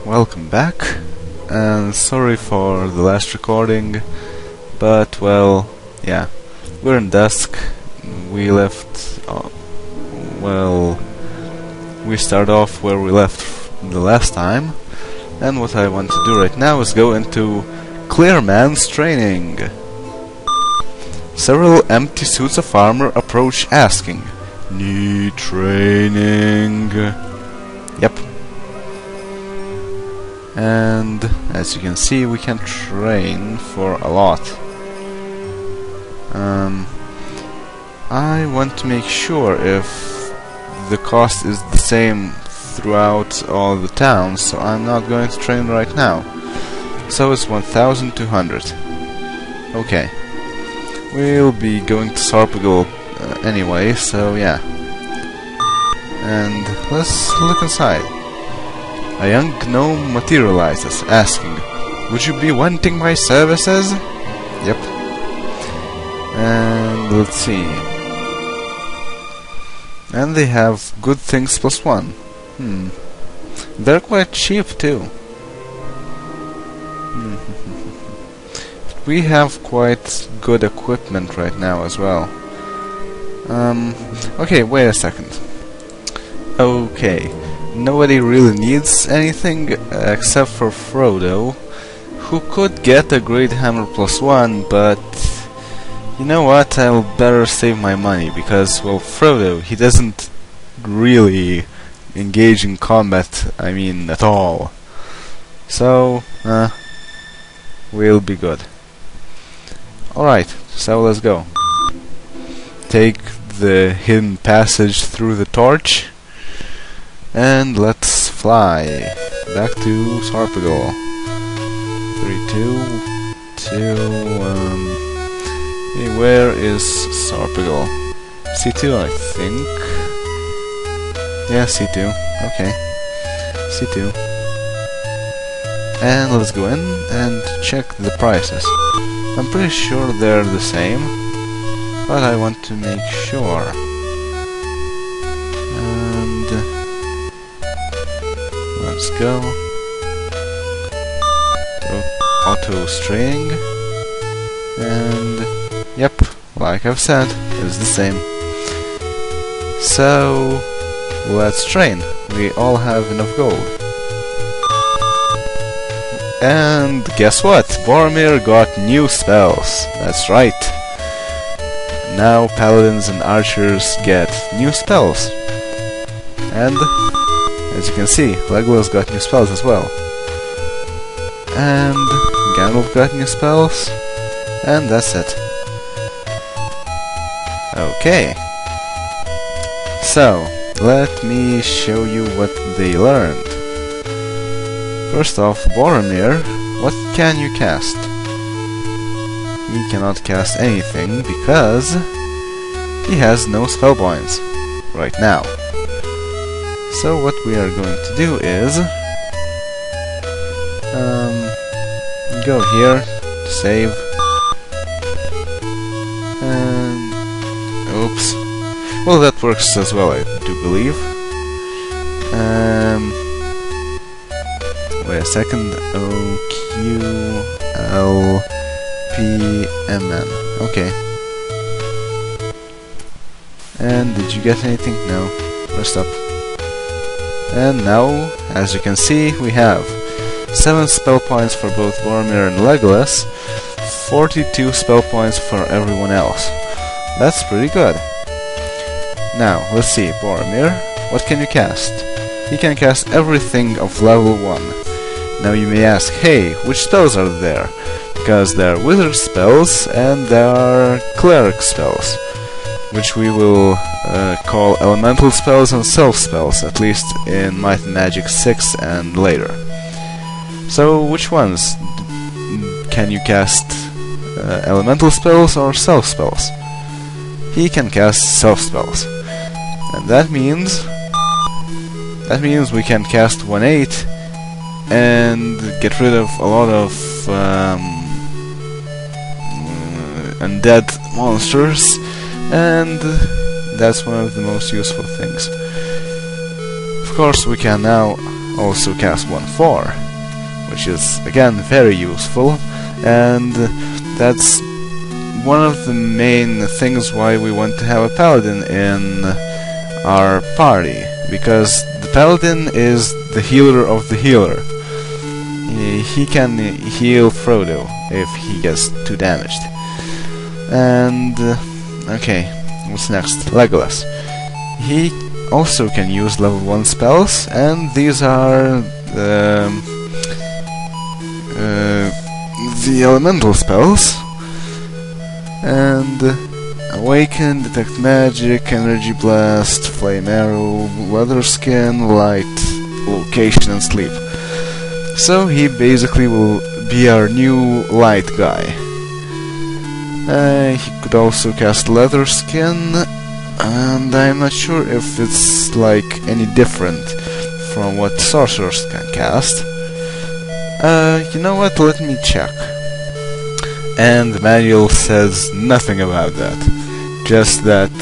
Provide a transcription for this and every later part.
Welcome back, and sorry for the last recording, but well, yeah, we're in dusk. We left, we start off where we left the last time, and what I want to do right now is go into Clearman's training. Several empty suits of armor approach asking, "Need training?" Yep. And as you can see, we can train for a lot. I want to make sure if the cost is the same throughout all the towns, so I'm not going to train right now. So it's 1,200. Okay. We'll be going to Sarpegal anyway, so yeah. And let's look inside. A young gnome materializes, asking, "Would you be wanting my services?" Yep. And let's see. And they have good things +1. They're quite cheap too. We have quite good equipment right now as well. Okay, wait a second. Okay. Nobody really needs anything except for Frodo, who could get a Great Hammer +1, but you know what, I'll better save my money, because, well, Frodo, he doesn't really engage in combat, I mean, at all. So, we'll be good. Alright, so let's go. Take the hidden passage through the torch. And let's fly back to Sarpegal. 3, 2, 2. Where is Sarpegal? C2, I think. Yeah, C2. Okay, C2. And let's go in and check the prices. I'm pretty sure they're the same, but I want to make sure. Let's go. Auto string, and yep, like I've said, it's the same. So let's train. We all have enough gold. And guess what? Boromir got new spells. That's right. Now paladins and archers get new spells. And as you can see, Legolas got new spells as well. And Gandalf got new spells. And that's it. Okay. So, let me show you what they learned. First off, Boromir, what can you cast? He cannot cast anything because he has no spell points right now. So what we are going to do is go here, save, and oops. Well, that works as well, I do believe. Wait a second. OQLPMN. Okay. And did you get anything? No. Rest up. And now, as you can see, we have 7 spell points for both Boromir and Legolas, 42 spell points for everyone else. That's pretty good. Now, let's see, Boromir, what can you cast? He can cast everything of level 1. Now you may ask, hey, which spells are there? Because there are wizard spells and there are cleric spells, which we will call elemental spells and self spells, at least in Might and Magic 6 and later. So which ones? Can you cast elemental spells or self spells? He can cast self spells, and that means we can cast 1/8 and get rid of a lot of undead monsters, and that's one of the most useful things. Of course, we can now also cast 1/4, which is again very useful, and that's one of the main things why we want to have a paladin in our party, because the paladin is the healer of the healer. He can heal Frodo if he gets too damaged. And okay, what's next? Legolas. He also can use level 1 spells, and these are the elemental spells. And Awaken, Detect Magic, Energy Blast, Flame Arrow, Leather Skin, Light, Location, and Sleep. So he basically will be our new light guy. He could also cast Leather Skin, and I'm not sure if it's like any different from what sorcerers can cast. You know what, let me check. And the manual says nothing about that. Just that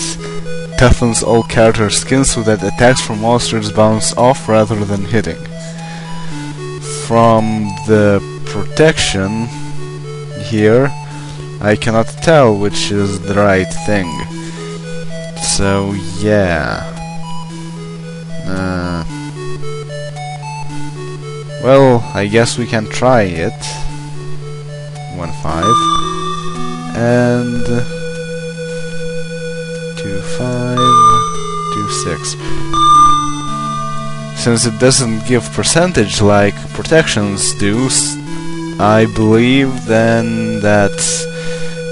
toughens all character skins so that attacks from monsters bounce off rather than hitting. From the protection here, I cannot tell which is the right thing. So yeah. Well, I guess we can try it. 1-5 and 2-5, 2-6. Since it doesn't give percentage like protections do, I believe then that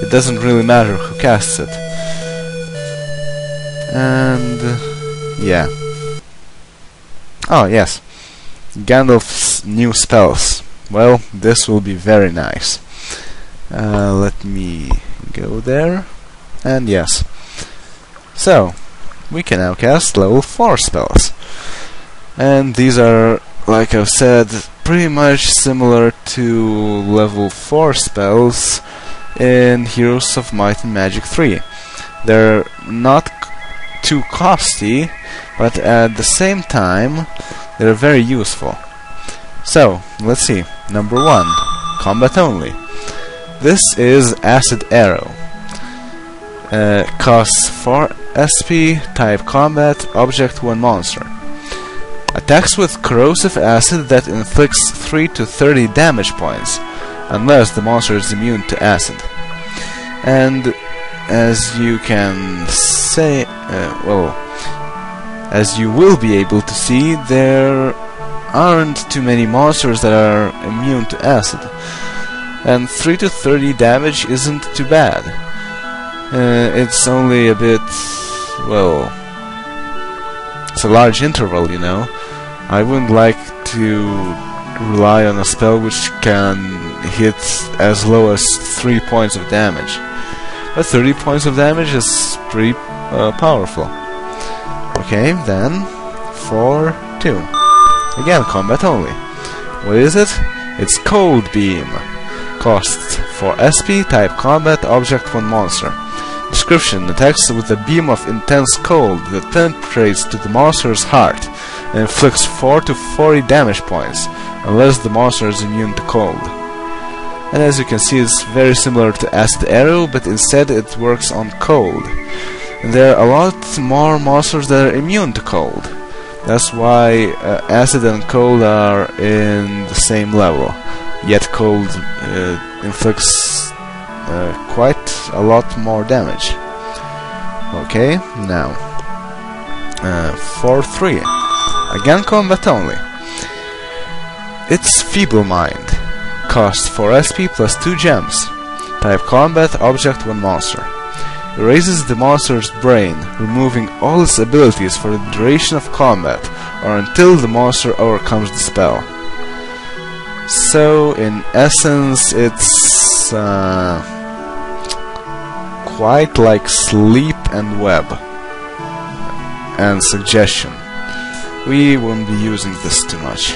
it doesn't really matter who casts it. And yeah. Oh yes, Gandalf's new spells. Well, this will be very nice. Let me go there, and yes. So, we can now cast level 4 spells. And these are, like I've said, pretty much similar to level 4 spells in Heroes of Might and Magic 3. They're not too costly, but at the same time, they're very useful. So, let's see. Number 1, combat only. This is Acid Arrow. Costs 4 SP, type combat, object 1 monster. Attacks with corrosive acid that inflicts 3 to 30 damage points, unless the monster is immune to acid. And as you can say, as you will be able to see, there aren't too many monsters that are immune to acid. And 3 to 30 damage isn't too bad. It's only a bit, well, it's a large interval, you know. I wouldn't like to rely on a spell which can hit as low as 3 points of damage. But 30 points of damage is pretty powerful. Okay, then 4-2. Again, combat only. What is it? It's Cold Beam. Costs 4 SP, type combat, object 1 monster. Description: attacks with a beam of intense cold that penetrates to the monster's heart and inflicts 4 to 40 damage points, unless the monster is immune to cold. And as you can see, it's very similar to Acid Arrow, but instead it works on cold. And there are a lot more monsters that are immune to cold. That's why acid and cold are in the same level. Yet cold inflicts quite a lot more damage. Okay, now 4-3. Again, combat only. It's Feeble Mind. Costs 4 SP plus 2 gems. Type combat, object 1 monster. Erases the monster's brain, removing all its abilities for the duration of combat, or until the monster overcomes the spell. So, in essence, it's quite like Sleep and Web and Suggestion. We won't be using this too much.